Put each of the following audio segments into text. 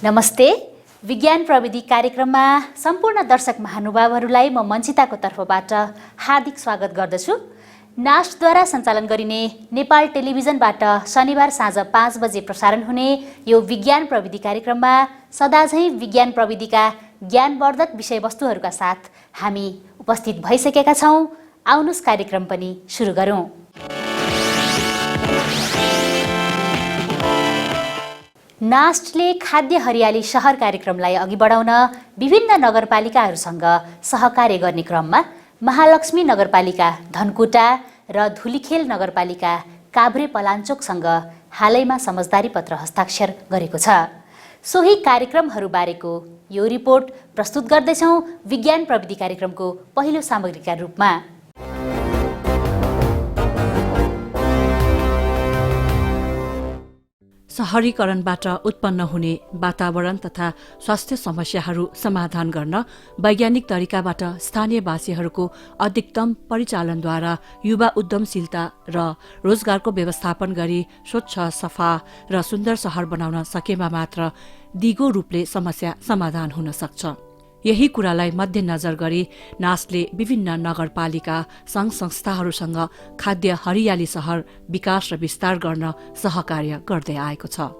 नमस्ते। विज्ञान प्रविधि कार्यक्रममा सम्पूर्ण दर्शक महानुभावहरूलाई म मञ्चिताको तर्फबाट हार्दिक स्वागत गर्दछु। नास्टद्वारा सञ्चालन गरिने नेपाल टेलिभिजनबाट शनिबार साँझ 5 बजे प्रसारण हुने यो विज्ञान प्रविधि कार्यक्रममा सदाझैँ विज्ञान प्रविधिका ज्ञानवर्धक विषयवस्तुहरूका साथ हामी उपस्थित भइसकेका छौँ। आउनुस् कार्यक्रम पनि सुरु गरौँ। नास्टले खाद्य हरियाली सहर कार्यक्रमलाई अघि बढाउन विभिन्न नगरपालिकाहरूसँग सहकार्य गर्ने क्रममा महालक्ष्मी नगरपालिका धनकुटा र धुलीखेल नगरपालिका काभ्रे पलाञ्चोकसँग हालैमा समझदारी पत्र हस्ताक्षर गरेको छ। सोही कार्यक्रमहरू बारेको यो रिपोर्ट प्रस्तुत गर्दैछौँ विज्ञान प्रविधि कार्यक्रमको पहिलो सामग्रीका रूपमा। शहरीकरणबाट उत्पन्न हुने वातावरण तथा स्वास्थ्य समस्याहरू समाधान गर्न वैज्ञानिक तरिकाबाट स्थानीयवासीहरूको अधिकतम परिचालनद्वारा युवा उद्यमशीलता र रोजगारको व्यवस्थापन गरी स्वच्छ, सफा र सुन्दर शहर बनाउन सकेमा मात्र दिगो रूपले समस्या समाधान हुन सक्छ। यही कुरालाई मध्यनजर गरी नास्टले विभिन्न नगरपालिका संघ संस्थाहरूसँग खाद्य हरियाली शहर विकास र विस्तार गर्न सहकार्य गर्दै आएको छ।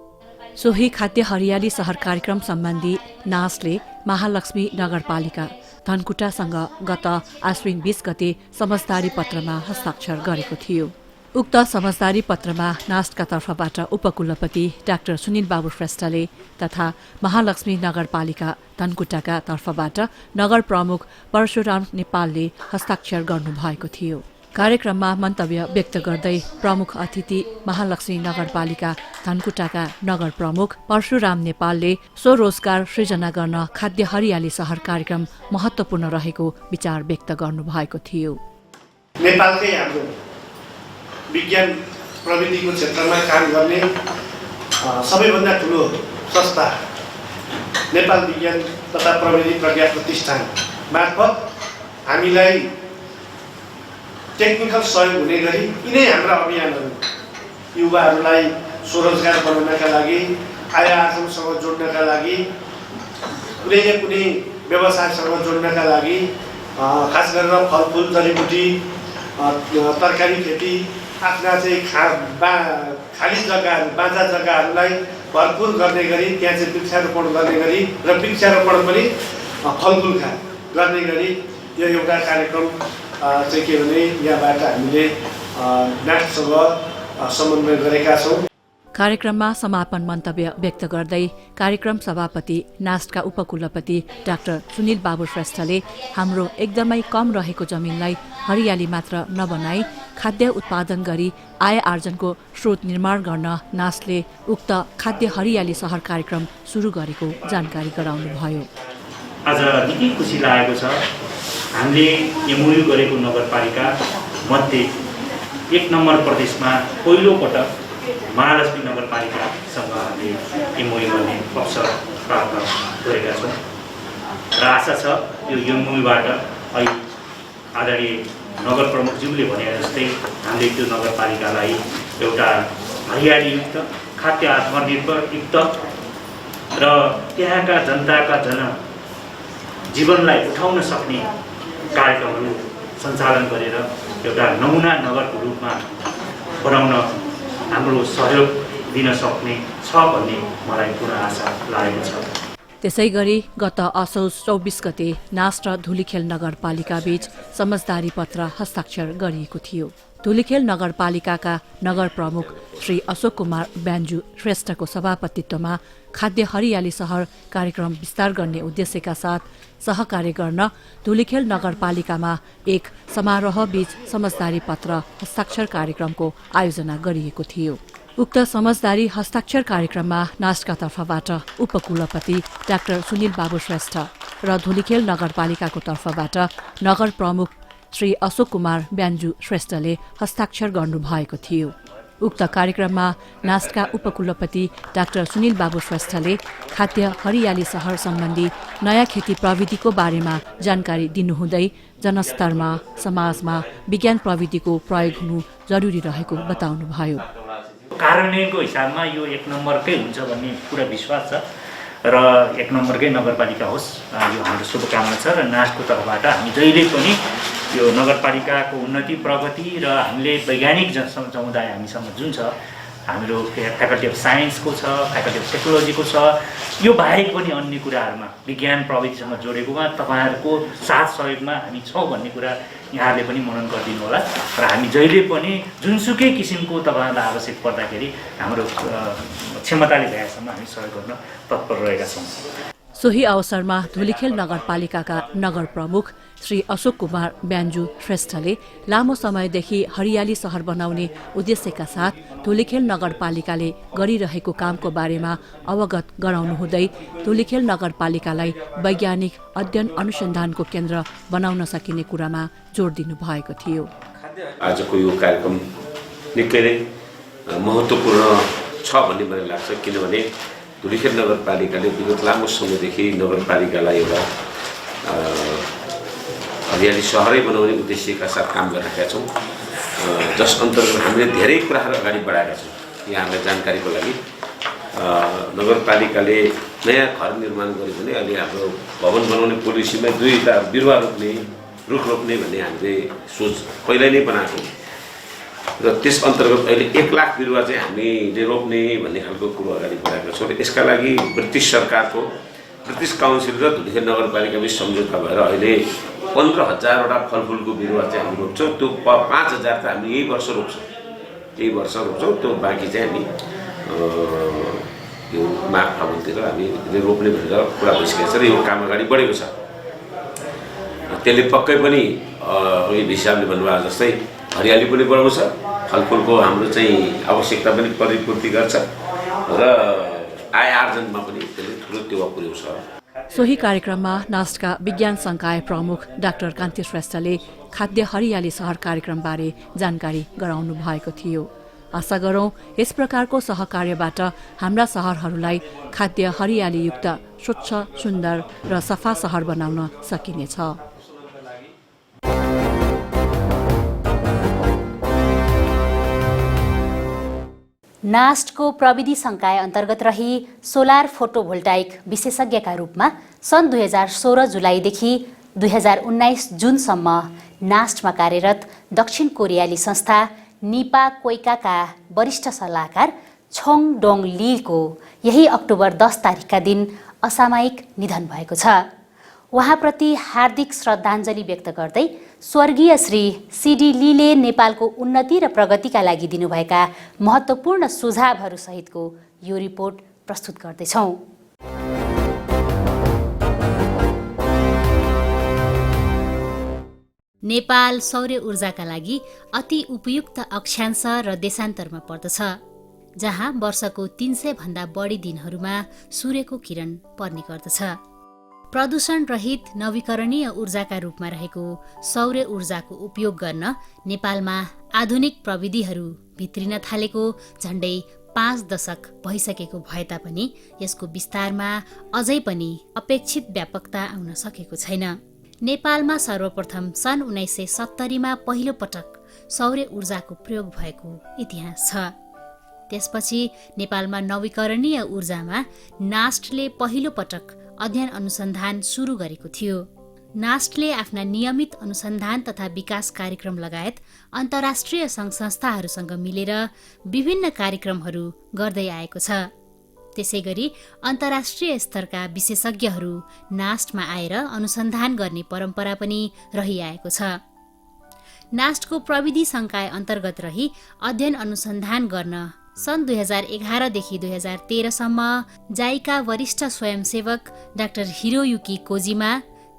सोही खाद्य हरियाली शहर कार्यक्रम सम्बन्धी नास्टले महालक्ष्मी नगरपालिका धनकुटासँग गत आश्विन 20 गते समझदारी पत्रमा हस्ताक्षर गरेको थियो। उक्त समझदारी पत्रमा नास्टका तर्फबाट उपकुलपति डाक्टर सुनिल बाबु श्रेष्ठले तथा महालक्ष्मी नगरपालिका धनकुटाका तर्फबाट नगर प्रमुख परशुराम नेपालले हस्ताक्षर गर्नुभएको थियो। कार्यक्रममा मन्तव्य व्यक्त गर्दै प्रमुख अतिथि महालक्ष्मी नगरपालिका धनकुटाका नगर प्रमुख परशुराम नेपालले स्वरोजगार सृजना गर्न खाद्य हरियाली शहर कार्यक्रम महत्त्वपूर्ण रहेको विचार व्यक्त गर्नुभएको थियो। नेपालकै हाम्रो विज्ञान प्रविधिको क्षेत्रमा काम गर्ने सबैभन्दा ठुलो संस्था नेपाल विज्ञान तथा प्रविधि प्रज्ञा प्रतिष्ठान मार्फत हामीलाई टेक्निकल सहयोग हुने गरी यिनै हाम्रा अभियानहरू युवाहरूलाई स्वरोजगार बनाउनका लागि, आय आर्जनसँग जोड्नका लागि, कुनै व्यवसायसँग जोड्नका लागि, खास गरेर फलफुल, जडीबुटी, तरकारी खेती, आफ्ना चाहिँ खाली जग्गाहरू, बाँझा जग्गाहरूलाई भरपुर गर्ने गरी त्यहाँ चाहिँ वृक्षारोपण गर्ने गरी र वृक्षारोपण पनि फलफुलका गर्ने गरी यो एउटा कार्यक्रम चाहिँ के भने यहाँबाट हामीले नास्टसँग समन्वय गरेका छौँ। कार्यक्रममा समापन मन्तव्य व्यक्त गर्दै कार्यक्रम सभापति नास्टका उपकुलपति डाक्टर सुनिल बाबु श्रेष्ठले हाम्रो एकदमै कम रहेको जमिनलाई हरियाली मात्र नबनाई खाद्य उत्पादन गरी आय आर्जनको स्रोत निर्माण गर्न नास्टले उक्त खाद्य हरियाली शहर कार्यक्रम सुरु गरेको जानकारी गराउनुभयो। आज निकै खुसी लागेको छ। हामीले एमओयू गरेको नगरपालिका मध्ये 1 नम्बर प्रदेशमा पहिलोपटक महालक्ष्मी नगरपालिकासँग हामीले एमओयू गर्ने अवसर प्राप्त गरेका छौँ र आशा छ यो एमओयूबाट अहिले आदरणीय नगर प्रमुखज्यूले भने जस्तै हामीले त्यो नगरपालिकालाई एउटा हरियालीयुक्त, खाद्य आत्मनिर्भरयुक्त र त्यहाँका जनताका जीवनलाई उठाउन सक्ने कार्यक्रमहरू सञ्चालन गरेर एउटा नमुना नगरको रूपमा बनाउन हाम्रो सहयोग दिन सक्ने छ भन्ने मलाई पूर्ण आशा लागेको छ। त्यसैगरी गत असोज 24 गते नास्ट र धुलीखेल नगरपालिका बीच समझदारी पत्र हस्ताक्षर गरिएको थियो। धुलीखेल नगरपालिकाका नगर प्रमुख श्री अशोक कुमार ब्यान्जु श्रेष्ठको सभापतित्वमा खाद्य हरियाली शहर कार्यक्रम विस्तार गर्ने उद्देश्यका साथ सहकार्य गर्न धुलीखेल नगरपालिकामा एक समारोह बीच समझदारी पत्र हस्ताक्षर कार्यक्रमको आयोजना गरिएको थियो। उक्त समझदारी हस्ताक्षर कार्यक्रममा नास्टका तर्फबाट उपकुलपति डाक्टर सुनिल बाबु श्रेष्ठ र धुलीखेल नगरपालिकाको तर्फबाट नगर प्रमुख श्री अशोक कुमार ब्यान्जु श्रेष्ठले हस्ताक्षर गर्नुभएको थियो। उक्त कार्यक्रममा नास्टका उपकुलपति डाक्टर सुनिल बाबु श्रेष्ठले खाद्य हरियाली शहर सम्बन्धी नयाँ खेती प्रविधिको बारेमा जानकारी दिनुहुँदै जनस्तरमा समाजमा विज्ञान प्रविधिको प्रयोग हुनु जरुरी रहेको बताउनुभयो। कार्यान्वयनको हिसाबमा यो 1 नम्बरकै हुन्छ भन्ने पुरा विश्वास छ। र 1 नम्बरकै नगरपालिका होस्, यो हाम्रो शुभकामना छ। र नास्टको तर्फबाट हामी जहिले पनि यो नगरपालिकाको उन्नति प्रगति र हामीले वैज्ञानिक समुदाय हामीसँग जुन छ, हाम्रो फ्याकल्टी अफ साइन्सको छ, फ्याकल्टी अफ टेक्नोलोजीको छ, यो बाहेक पनि अन्य कुराहरूमा विज्ञान प्रविधिसँग जोडेकोमा तपाईँहरूको साथ सहयोगमा हामी छौँ भन्ने कुरा यहाँहरूले पनि मनन गरिदिनु होला। र हामी जहिले पनि जुनसुकै किसिमको तपाईँहरूलाई आवश्यक पर्दाखेरि हाम्रो क्षमताले भएसम्म हामी सहयोग गर्न तत्पर रहेका छौँ। सोही अवसरमा धुलिखेल नगरपालिकाका नगर प्रमुख श्री अशोक कुमार ब्यान्जु श्रेष्ठले लामो समयदेखि हरियाली सहर बनाउने उद्देश्यका साथ धुलिखेल नगरपालिकाले गरिरहेको कामको बारेमा अवगत गराउनुहुँदै धुलिखेल नगरपालिकालाई वैज्ञानिक अध्ययन अनुसन्धानको केन्द्र बनाउन सकिने कुरामा जोड दिनु भएको थियो। आजको यो कार्यक्रम निकै नै महत्त्वपूर्ण छ भन्ने मलाई लाग्छ, किनभने धुलिखेल नगरपालिकाले विगत लामो समयदेखि नगरपालिकालाई एउटा हरियाली सहरै बनाउने उद्देश्यका साथ काम गरिरहेका छौँ, जस अन्तर्गत हामीले धेरै कुराहरू अगाडि बढाएका छौँ। यहाँहरूलाई जानकारीको लागि नगरपालिकाले नयाँ घर निर्माण गर्यो भने अहिले हाम्रो भवन बनाउने पोलिसीमा 2 बिरुवा रोप्ने, रुख रोप्ने भन्ने हामीले सोच पहिल्यै नै बनाएको र त्यस अन्तर्गत अहिले 1 लाख बिरुवा चाहिँ हामीले रोप्ने भन्ने खालको कुरो अगाडि बढाएका छौँ। र यसका लागि ब्रिटिस सरकारको ब्रिटिस काउन्सिल र धुलिखेल नगरपालिकाबीच सम्झौता भएर अहिले 15,000वटा फलफुलको बिरुवा चाहिँ हामी रोप्छौँ। त्यो 5,000 त हामी यही वर्ष रोप्छौँ, त्यो बाँकी चाहिँ हामी यो माघ फागुनतिर हामीले रोप्ने भनेर कुरा भइसकेको छ र यो काम अगाडि बढेको छ। त्यसले पक्कै पनि हिसाबले भन्नुभयो जस्तै हरियाली पनि बढाउँछ, फलफुलको हाम्रो चाहिँ आवश्यकता पनि परिपूर्ति गर्छ र आय आर्जनमा पनि त्यसले ठुलो टेवा पुर्याउँछ। सोही कार्यक्रममा नास्टका विज्ञान संकाय प्रमुख डाक्टर कान्ति श्रेष्ठले खाद्य हरियाली सहर कार्यक्रमबारे जानकारी गराउनु भएको थियो। आशा गरौं यस प्रकारको सहकार्यबाट हाम्रा सहरहरूलाई खाद्य हरियालीयुक्त स्वच्छ, सुन्दर र सफा सहर बनाउन सकिनेछ। नास्टको प्रविधि संकाय अन्तर्गत रही सोलर फोटोभोल्टाइक विशेषज्ञका रूपमा सन् 2016 जुलाईदेखि 2019 जुनसम्म नास्टमा कार्यरत दक्षिण कोरियाली संस्था निपा कोइकाका वरिष्ठ सल्लाहकार छोङ डोङ लीको यही अक्टोबर 10 तारिकका दिन असामयिक निधन भएको छ। उहाँप्रति हार्दिक श्रद्धाञ्जली व्यक्त गर्दै स्वर्गीय श्री सीडी लीले नेपालको उन्नति र प्रगतिका लागि दिनुभएका महत्त्वपूर्ण सुझावहरू सहितको यो रिपोर्ट प्रस्तुत गर्दैछौँ। नेपाल सौर्य ऊर्जाका लागि अति उपयुक्त अक्षांश र देशान्तरमा पर्दछ, जहाँ वर्षको 300 भन्दा बढी दिनहरूमा सूर्यको किरण पर्ने गर्दछ। प्रदूषण रहित नवीकरणीय ऊर्जाका रूपमा रहेको सौर्य ऊर्जाको उपयोग गर्न नेपालमा आधुनिक प्रविधिहरू भित्रिन थालेको झण्डै 5 दशक भइसकेको भए तापनि यसको विस्तारमा अझै पनि अपेक्षित व्यापकता आउन सकेको छैन। नेपालमा सर्वप्रथम सन् 1970 मा पहिलो पटक सौर्य ऊर्जाको प्रयोग भएको इतिहास छ। त्यसपछि नेपालमा नवीकरणीय ऊर्जामा नास्टले पहिलो पटक अध्ययन अनुसन्धान सुरु गरेको थियो। नास्टले आफ्ना नियमित अनुसन्धान तथा विकास कार्यक्रम लगायत अन्तर्राष्ट्रिय सङ्घ संस्थाहरूसँग मिलेर विभिन्न कार्यक्रमहरू गर्दै आएको छ। त्यसैगरी अन्तर्राष्ट्रिय स्तरका विशेषज्ञहरू नास्टमा आएर अनुसन्धान गर्ने परम्परा पनि रहिआएको छ। नास्टको प्रविधि संकाय अन्तर्गत रही अध्ययन अनुसन्धान गर्न सन् 2011 देखि 2013 सम्म जाइका वरिष्ठ स्वयंसेवक डाक्टर हिरोयुकी कोजिमा,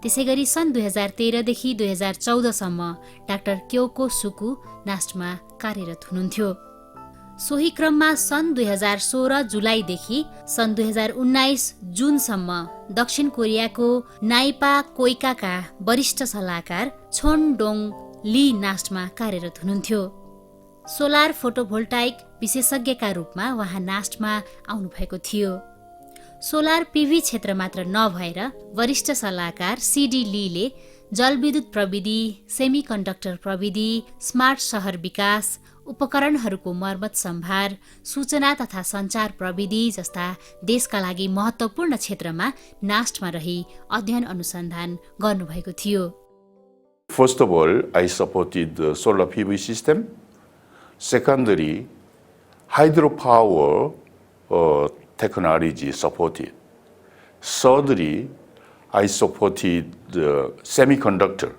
त्यसैगरी सन् 2013 देखि 2014 सम्म डाक्टर क्योको सुकु नास्टमा कार्यरत हुनुहुन्थ्यो। सोही क्रममा सन् 2016 जुलाईदेखि सन् 2019 जुनसम्म दक्षिण कोरियाको नाइपा कोइकाका वरिष्ठ सल्लाहकार छोङ डोङ ली नास्टमा कार्यरत हुनुहुन्थ्यो। सोलर फोटोभोल्टाइक विशेषज्ञका रूपमा उहाँ नास्टमा आउनुभएको थियो। सोलर पीभी क्षेत्र मात्र नभएर वरिष्ठ सल्लाहकार सीडी लीले जलविद्युत प्रविधि, सेमिकन्डक्टर प्रविधि, स्मार्ट सहर विकास, उपकरणहरूको मर्मत सम्भार, सूचना तथा सञ्चार प्रविधि जस्ता देशका लागि महत्त्वपूर्ण क्षेत्रमा नास्टमा रही अध्ययन अनुसन्धान गर्नुभएको थियो। First of all, I supported the solar PV system. Secondly, hydropower technology supported. Thirdly, I supported the semiconductor.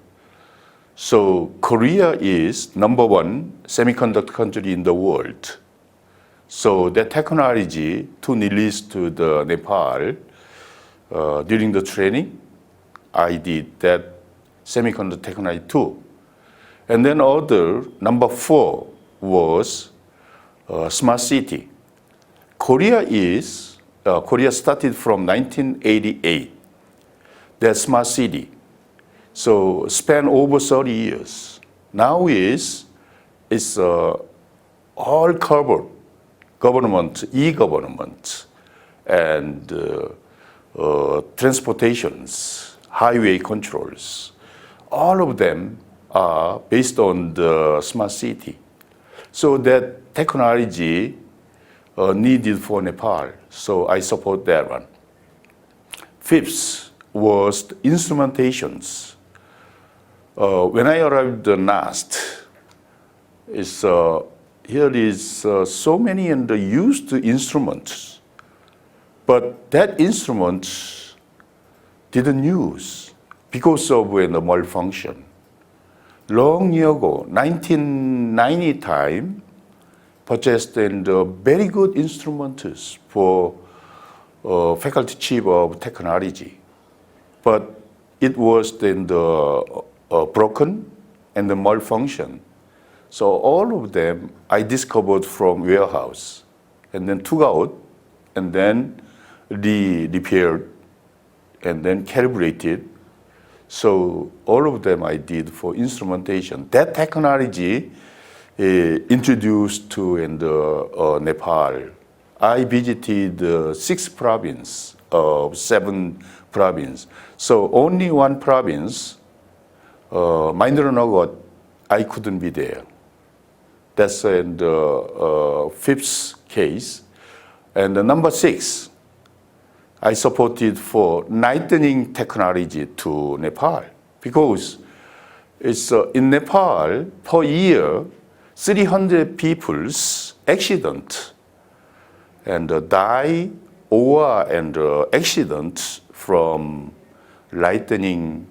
So Korea is number one semiconductor country in the world. So the technology to release to the Nepal during the training, I did that semiconductor technology too. And then number 4 was smart city. Korea started from 1988. That smart city. So span over 30 years. Now it's all covered. Government, e-government, and transportations, highway controls. All of them are based on the smart city. So that technology needed for Nepal. So I support that one. Fifth was the instrumentations. When I arrived at NAST, here is so many and used instruments, but that instrument didn't use because of the malfunction. Long year ago, 1990 time, purchased very good instruments for faculty chief of technology, but it was then broken and the malfunction. So all of them I discovered from warehouse and then took out and then repaired and then calibrated. So all of them I did for instrumentation. That technology introduced to Nepal. I visited 6 provinces of 7 provinces. So only one province, Mahendranagar, I couldn't be there. That's in the 5th case. And number 6, I supported for lightning technology to Nepal because it's in Nepal per year 300 people's accident and die or accident from lightning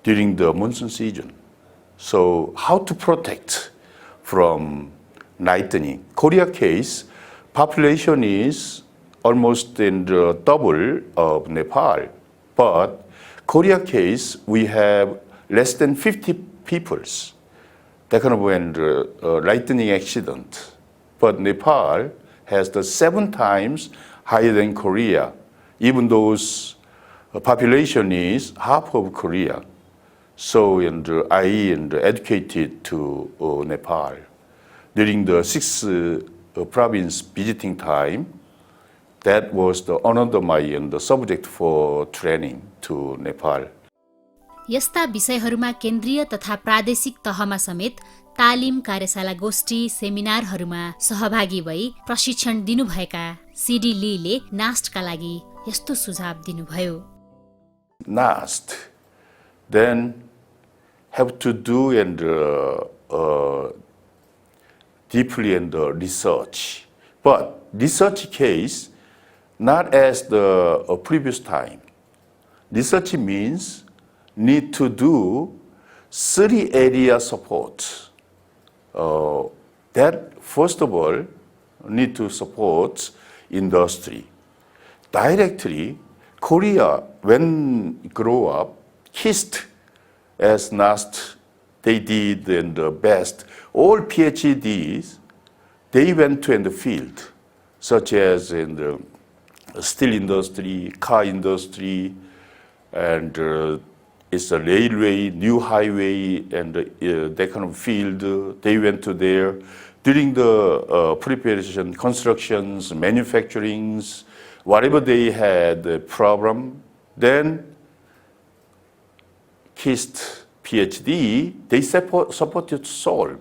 during the monsoon season. So how to protect from lightning? Korea case, population is almost in the double of Nepal. But Korea case, we have less than 50 peoples that can have lightning accident. But Nepal has the 7 times higher than Korea, even though population is half of Korea. So I educated to Nepal. During the 6th province visiting time, that was another my subject for training to Nepal. यस्ता विषयहरूमा केन्द्रीय तथा प्रादेशिक तहमा समेत तालिम, कार्यशाला, गोष्ठी, सेमिनारहरूमा सहभागी भई प्रशिक्षण दिनुभएका सिडी लीले नास्टका लागि यस्तो सुझाव दिनुभयो। NAST then have to do deeply research. But research case, not as the previous time. Research means need to do 3 area support. That first of all need to support industry. Directly, Korea, when grow up, kissed as NAST, they did the best. All PhDs, they went to the field, such as in the steel industry, car industry, and it's a railway, new highway, and that kind of field. They went to there. During the preparation, constructions, manufacturings, whatever they had a problem, then KIST PhD, they supported to solve.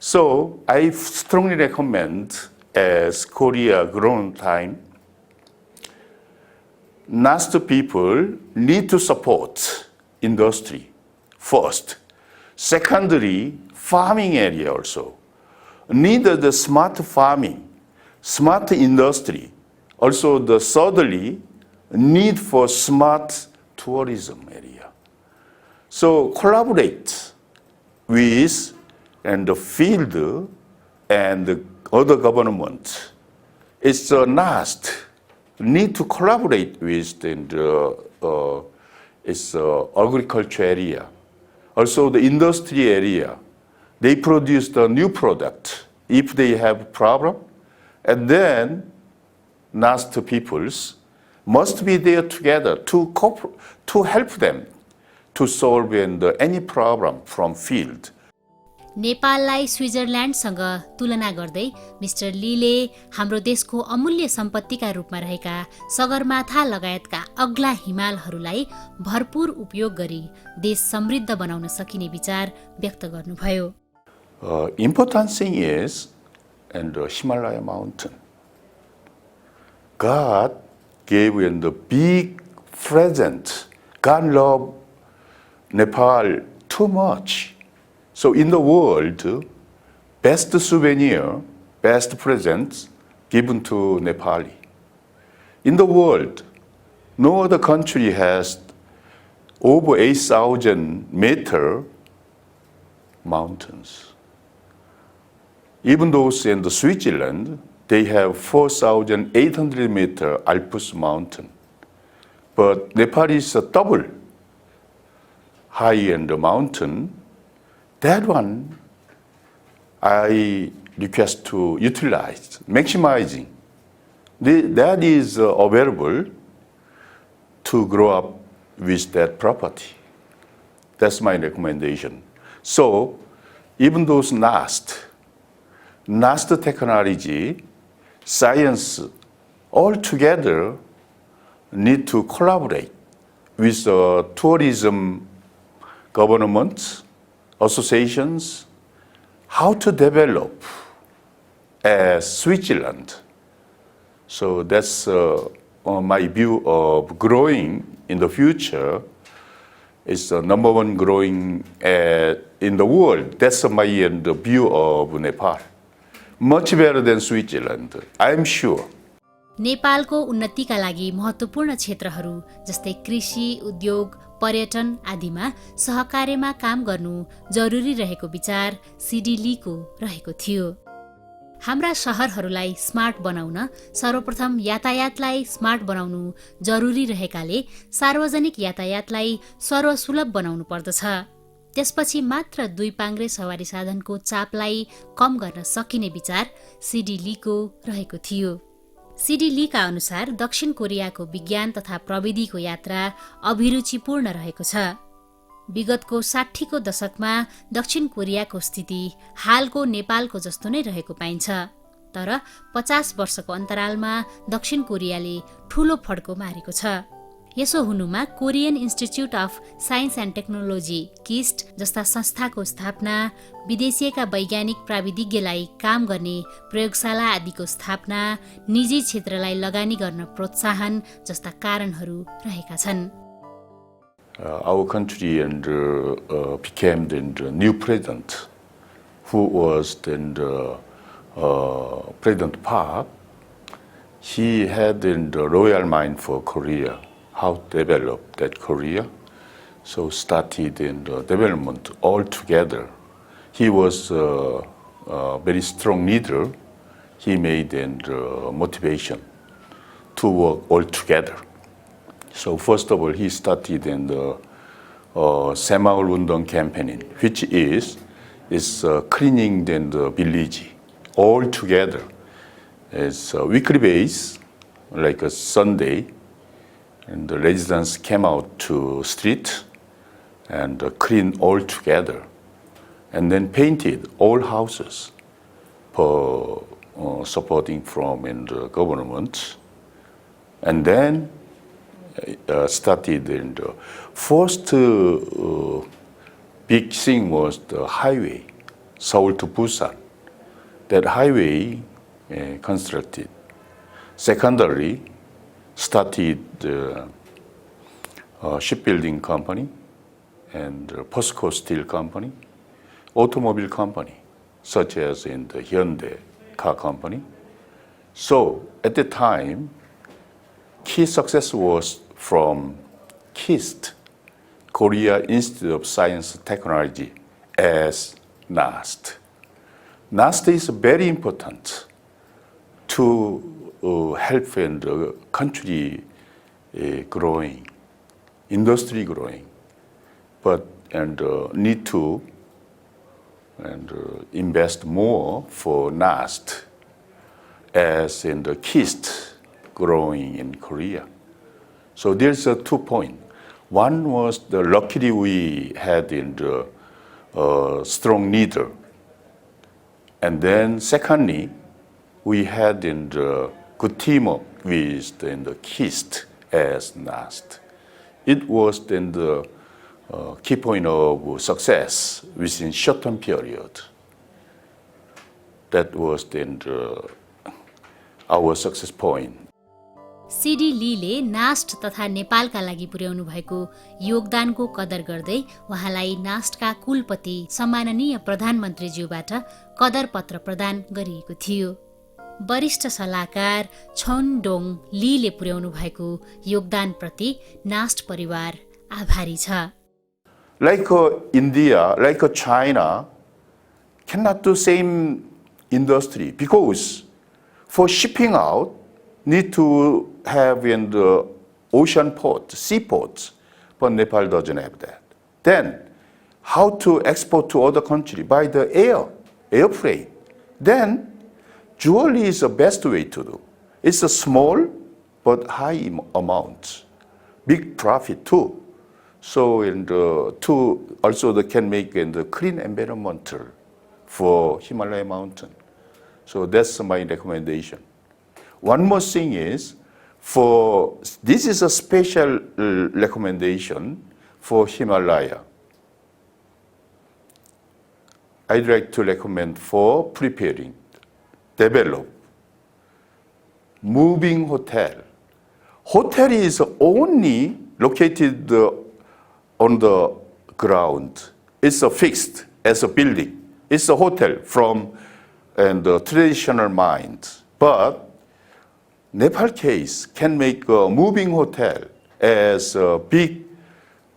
So I strongly recommend, as Korea grown time, NAST people need to support industry first. Secondly, farming area also. Need the smart farming, smart industry. Also the thirdly, need for smart tourism area. So collaborate with and the field and the other government. It's a NAST need to collaborate with its agriculture area. Also the industry area. They produce the new product if they have problem. And then NAST peoples must be there together to help them to solve any problem from field. नेपाललाई स्विजरल्यान्डसँग तुलना गर्दै mister लीले हाम्रो देशको अमूल्य सम्पत्तिका रूपमा रहेका सगरमाथा लगायतका अग्ला हिमालहरूलाई भरपूर उपयोग गरी देश समृद्ध बनाउन सकिने विचार व्यक्त गर्नुभयो। Important thing is the Himalaya mountain. God gave the big present. God loved Nepal too much. So in the world, best souvenir, best presents given to Nepali. In the world, no other country has over 8,000 meter mountains. Even those in the Switzerland, they have 4,800 meter Alps mountain. But Nepal is a double high in the mountain. That one, I request to utilize, maximizing. That is available to grow up with that property. That's my recommendation. So, even those NAST technology, science, all together need to collaborate with tourism governments, associations, how to develop as Switzerland. So that's my view of growing in the future. It's the number one growing in the world. That's my view of Nepal. Much better than Switzerland, I'm sure. नेपालको उन्नतिका लागि महत्त्वपूर्ण क्षेत्रहरू जस्तै कृषि, उद्योग, पर्यटन आदिमा सहकार्यमा काम गर्नु जरुरी रहेको विचार सिडी लीको रहेको थियो। हाम्रा शहरहरूलाई स्मार्ट बनाउन सर्वप्रथम यातायातलाई स्मार्ट बनाउनु जरुरी रहेकाले सार्वजनिक यातायातलाई सर्वसुलभ बनाउनु पर्दछ। त्यसपछि मात्र दुई पाङ्ग्रे सवारी साधनको चापलाई कम गर्न सकिने विचार सिडी लीको रहेको थियो। सिडी लीका अनुसार दक्षिण कोरियाको विज्ञान तथा प्रविधिको यात्रा अभिरुचिपूर्ण रहेको छ। विगतको 60 को दशकमा दक्षिण कोरियाको स्थिति हालको नेपालको जस्तो नै रहेको पाइन्छ। तर 50 वर्षको अन्तरालमा दक्षिण कोरियाले ठूलो फड्को मारेको छ। यसो हुनुमा Korean institute of science and technology KAIST जस्ता संस्थाको स्थापना, विदेशीका वैज्ञानिक प्राविधिज्ञलाई काम गर्ने प्रयोगशाला आदिको स्थापना, निजी क्षेत्रलाई लगानी गर्न प्रोत्साहन जस्ता कारणहरू रहेका छन्। Our country became the new president, who was then President Park. He had the royal mind for Korea, how to develop that Korea. So started in the development all together. He was a very strong leader. He made motivation to work all together. So first of all, he started in the Semaul Undong campaign, which is cleaning the village all together. It's a weekly base, like a Sunday, and the residents came out to street and clean all together, and then painted all houses for supporting from the government, and then started in the first big thing was the highway, Seoul to Busan. that highway constructed. Secondary, started shipbuilding company and POSCO steel company, automobile company, such as in the Hyundai car company. So at the time, key success was from KIST, Korea Institute of Science and Technology, as NAST. NAST is very important to help in the country growing, industry growing, but need to invest more for NAST as in the KIST growing in Korea. So there's 2 points. One was luckily we had in the strong leader. And then secondly, we had in the good teamwork with in the KIST as NAST. It was then the key point of success within short-term period. That was then our success point. CD लीले नास्ट तथा नेपालका लागि पुर्याउनु भएको योगदानको कदर गर्दै उहाँलाई नास्टका कुलपति सम्माननीय प्रधानमन्त्रीज्यूबाट कदर पत्र प्रदान गरिएको थियो। वरिष्ठ सल्लाहकार छोन डोङ लीले पुर्याउनु भएको योगदानप्रति नास्ट परिवार आभारी छ। Like India, like China, cannot do same industry because for shipping out, need to have in the ocean port, seaports, but Nepal doesn't have that. Then, how to export to other country? By the air freight. Then, jewelry is the best way to do. It's a small but high amount, big profit too. So, also they can make in the clean environment for Himalaya mountain. So that's my recommendation. One more thing is, this is a special recommendation for Himalaya. I'd like to recommend for preparing, develop, moving hotel. Hotel is only located on the ground. It's fixed as a building. It's a hotel from the traditional mind. But Nepal case can make a moving hotel as a big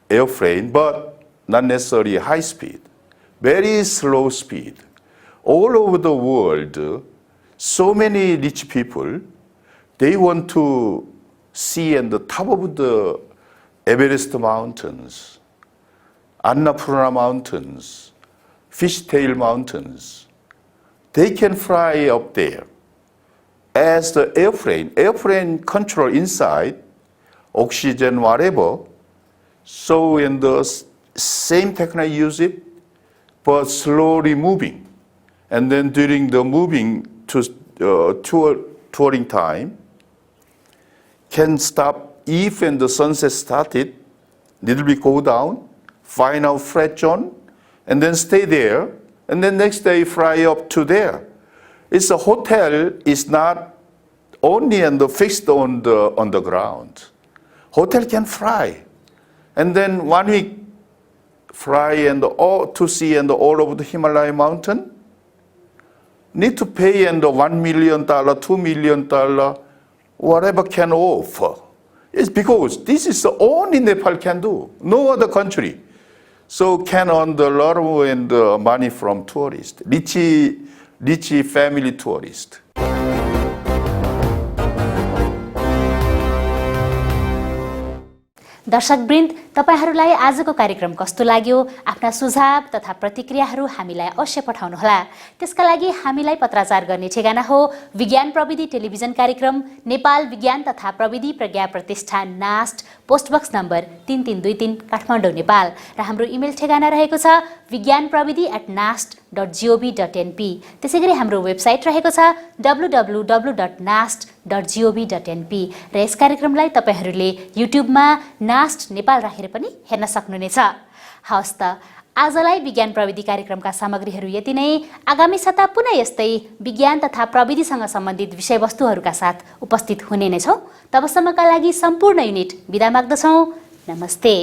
airplane, but not necessarily high speed, very slow speed. All over the world, so many rich people, they want to see on the top of the Everest mountains, Annapurna mountains, Fishtail mountains. They can fly up there. As the airplane control inside, oxygen, whatever, so in the same technology use it, but slowly moving. And then during the moving to touring time, can stop if when the sunset started, little bit go down, find out flat zone, and then stay there, and then next day fly up to there. It's a hotel is not only fixed on the ground. Hotel can fly, and then 1 week fly and all to see and all over the Himalaya mountain. Need to pay $1 million, $2 million, whatever can offer. It's because this is the only Nepal can do. No other country. So can earn a lot of money from tourists, rich family tourists. दर्शकवृन्द, तपाईहरूलाई आजको कार्यक्रम कस्तो लाग्यो? आफ्ना सुझाव तथा प्रतिक्रियाहरू हामीलाई अवश्य पठाउनुहोला। त्यसका लागि हामीलाई पत्राचार गर्ने ठेगाना हो विज्ञान प्रविधि टेलिभिजन कार्यक्रम, नेपाल विज्ञान तथा प्रविधि प्रज्ञा प्रतिष्ठान, नास्ट, पोस्टबक्स नम्बर 3323 काठमाडौँ, नेपाल। र हाम्रो इमेल ठेगाना रहेको छ vigyanpravidi@nast.gov.np। त्यसैगरी हाम्रो वेबसाइट रहेको छ www.nast.gov.np। र यस कार्यक्रमलाई तपाईहरूले युट्युबमा नास्ट नेपाल राखेर पनि हेर्न सक्नुहुनेछ। हवस् त, आजलाई विज्ञान प्रविधि कार्यक्रमका सामग्रीहरू यति नै। आगामी साता पुनः यस्तै विज्ञान तथा प्रविधिसँग सम्बन्धित विषयवस्तुहरूका साथ उपस्थित हुने नै छौँ। तबसम्मका लागि सम्पूर्ण युनिट बिदा माग्दछौँ। नमस्ते।